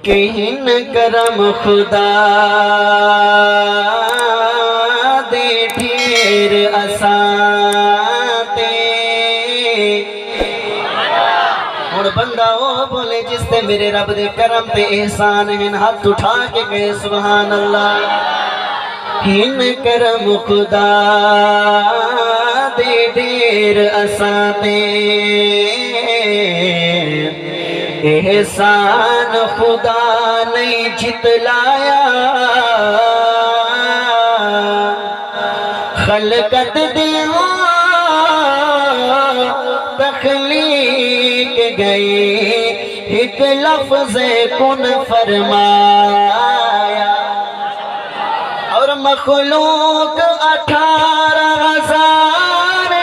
کہ ہن کرم خدا دے ڈھیر اساتے ہن بندہ وہ بولے جس تے میرے رب دے کرم تے احسان ہیں ہاتھ اٹھا کے کہے سبحان اللہ ہن کرم خدا دے ڈھیر اساتے احسان خدا نہیں جتلایا خلقت دیا تخلیق گئی ایک لفظ کن فرمایا اور مخلوق 18,000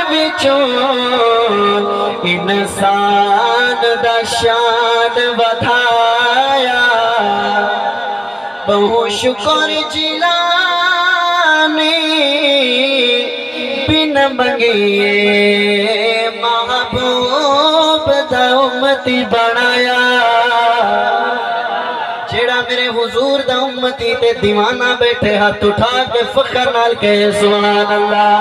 بچوں انسان دا شان بدھایا بہت شکر جیلانی بن منگیے محبوب دا امتی بنایا جیڑا میرے حضور دا امتی تے دیوانہ بیٹھے ہاتھ اٹھا کے فخر نال کہے سبحان اللہ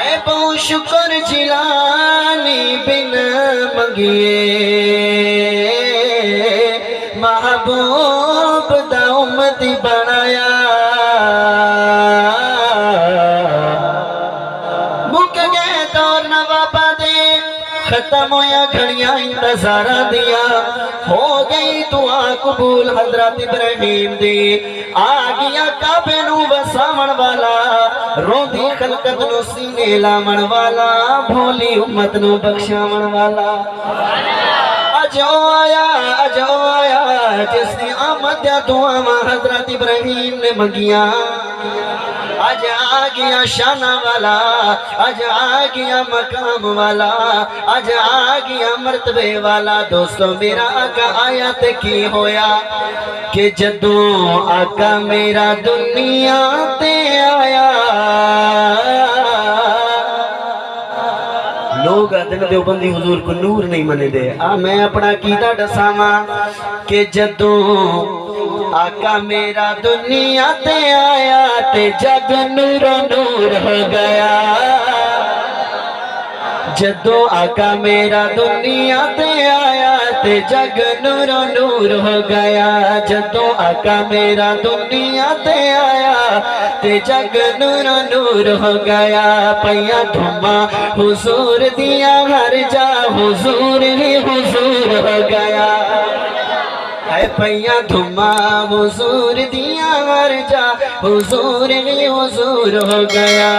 اے بہت شکر جیلانی بن منگیے محبوب دا امتی بنایا مک گئے دور نوابا دے ختم ہویا گھڑیاں انتظارہ دیا ہو گئی دعا قبول حضرت ابراہیم دی آگیا کعبے نو وساون والا روندی خلقت نو سینے لاون والا بھولی امت نو بخشاون والا اجو آیا جس نے آمد یا دعا حضرت ابراہیم نے منگیاں آج آگیا شانہ والا آج آگیا مقام والا آج آگیا مرتبے والا دوستو میرا آقا آیا تے کی ہویا کہ جدوں آقا میرا دنیا تے آیا لوگ دل دیوبندی حضور کو نور نہیں منے دے میں اپنا عقیدہ دساواں کہ جدوں آقا میرا دنیا تے آیا تے جگ نور نور ہو گیا جدو آقا میرا دنیا تے آیا تے جگ نور نور ہو گیا جدو آقا میرا دنیا تے آیا تے جگ نور نور ہو گیا پیا دھما حضور دیا ہر جا حضور ہی حضور ہو گیا اے پیا دھما حضور دیا ہر جا حضور ہی حضور ہو گیا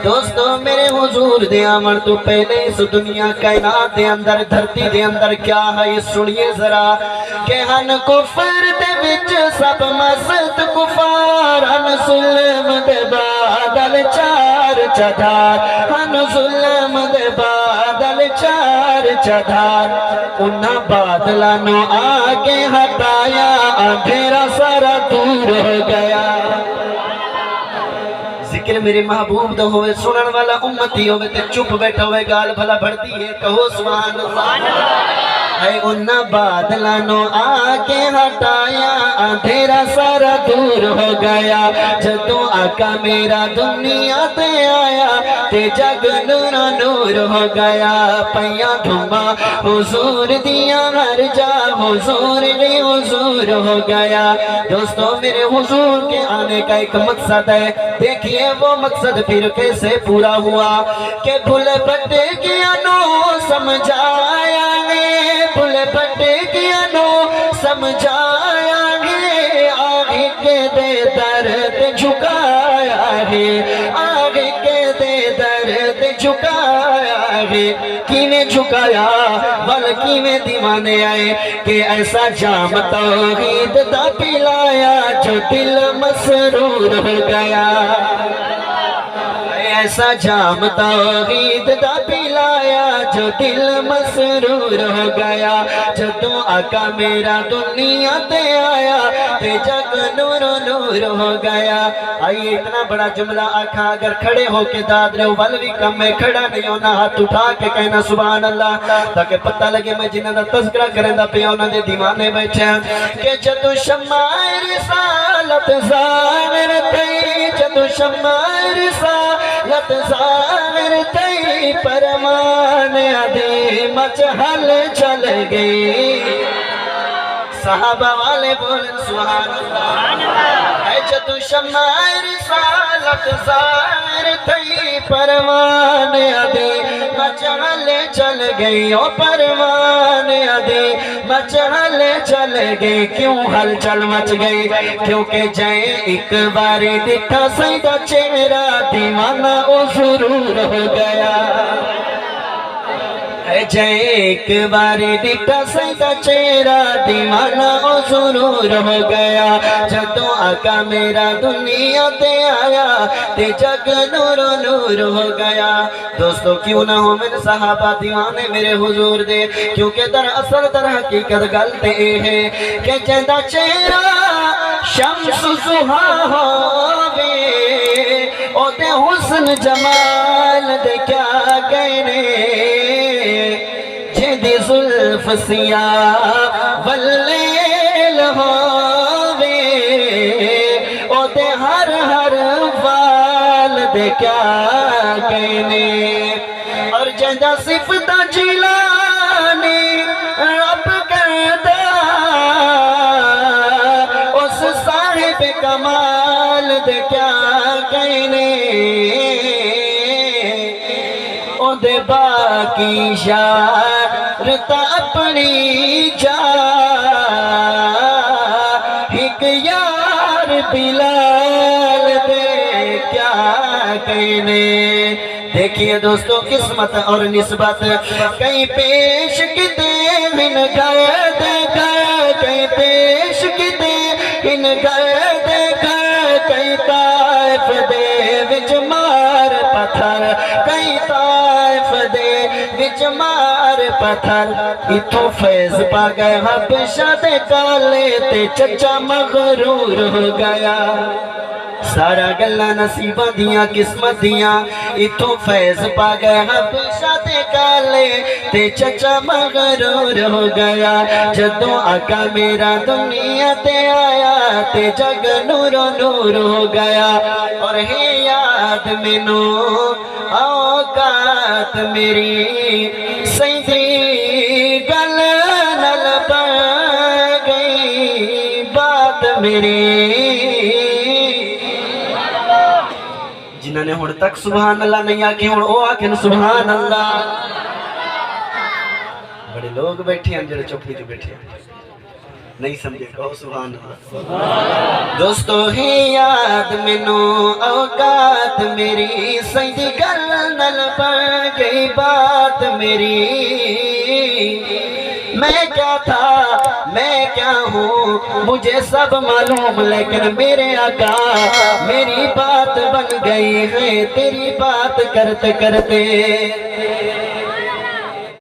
دوستو میرے حضور دے آمن تو پہلے اس دنیا کائنات دے اندر دھرتی دے اندر کیا ہے یہ سنیے ذرا کہ ہن کفر دے وچ سب مست کفار ہن ظلم دے بادل چار چدھار ہن ظلم دے بادل چار چدھار انہاں بادلاں نو آگے ہٹایا اندھیرا سارا دور ہو گیا ذکر میرے محبوب دا ہوئے سنن والا امتی ہوئے تے چپ بیٹھا ہوئے گال بھلا بڑھتی ہے کہو سبحان اللہ اے انہاں بادلانوں آکے ہٹایا اندھیرا سارا دور ہو گیا جدوں آقا میرا دنیا تے آیا تے جگ نور نور ہو گیا پیا دھما حضور دیا ہر جا حضور نے حضور ہو گیا دوستو میرے حضور کے آنے کا ایک مقصد ہے دیکھیے وہ مقصد پھر کیسے پورا ہوا کہ بھول بھٹے کیا نو سمجھایا گے بھول بھٹے کیا نو سمجھایا گے آگے کے دے درد جھکایا ہے آگے کے دے درد جھکایا ہے کینے جھکایا بلکی میں دیوانے آئے کہ ایسا جام توحید دا پلایا جو دل مسرور ہو گیا ایسا جام توحید دا پلایا جو دل مسرور ہو گیا جدوں آقا میرا دنیا تے آیا تے جگ نور نور ہو گیا آئیے اتنا بڑا جملہ آقا اگر کھڑے ہو کے داد رہے والوی کم میں کھڑا نہیں ہونا ہاتھ اٹھا کے کہنا سبحان اللہ تاکہ پتہ لگے میں جنہ دا تذکرہ کریں دا پیونا دے دیوانے بیٹھے ہیں کہ جدو شمع رسالت ظاہر تئی جدو شمع رسالت ظاہر تئی پرمان عظیم چہل چل گئی صحابہ والے بولن سبحان اللہ اے جدو شمع رسالت ظاہر تئی پروان عظیم چہل چل گئی او پروان عظیم چہل چل گئی کیوں ہل چل مچ گئی کیونکہ جائیں ایک باری دکھا سیدہ چہرہ دیوانہ او ضرور ہو گیا جائیں ایک باری دکھا سیدہ چہرہ دیوانہ او ضرور ہو گیا جدوں آقا میرا دنیا تے آیا تے جگ نور نور ہو گیا دوستو کیوں نہ ہو میرے صحابہ دیوانے میرے حضور دے کیونکہ در اصل در حقیقت گلتے ہے کہ جندہ چہرہ شمس زہا ہووے او دے حسن جمال دے کیا کہنے جدی ظلف سیاہ واللیل ہووے او دے ہر ہر وال دے کیا کہنے اور جندہ صفت جلانی رب کردہ اس صاحب کمال دے کیا کہنے او دے باقی شارتا اپنی جا ایک یار بلال دے کیا کہنے دیکھئے دوستو قسمت اور نسبت کئی پیش کتے من گھر دے گھر کئی پیش کتے من گھر دے گھر کئی طائف دے وچ مار پتھر کئی طائف دے وچ مار پتھر اتھو فیض پا گئے حبشہ دے کالے تے چچا مغرور ہو گیا سارا گلہ نصیبہ دیاں قسمت دیاں اتھو فیض پا گئے حبشہ دے کالے تے چچا مغرور ہو گیا جدوں آقا میرا دنیا تے آیا تے جگ نور نور ہو گیا اور ہے یاد مینو اوقات میری سیدھی گل نل بن گئی بات میری جنہوں نے ہون تک سبحان اللہ نہیں آکے ہون او آکے سبحان اللہ بڑے لوگ بیٹھے ہیں جنہوں چپڑی جو بیٹھے ہیں نہیں سمجھے کہو سبحان اللہ دوستو ہی یاد منو اوقات میری سیدھی گل نل پڑ گئی بات میری میں کیا تھا میں کیا ہوں مجھے سب معلوم لیکن میرے آقا میری بات بن گئی ہے تیری بات کرتے کرتے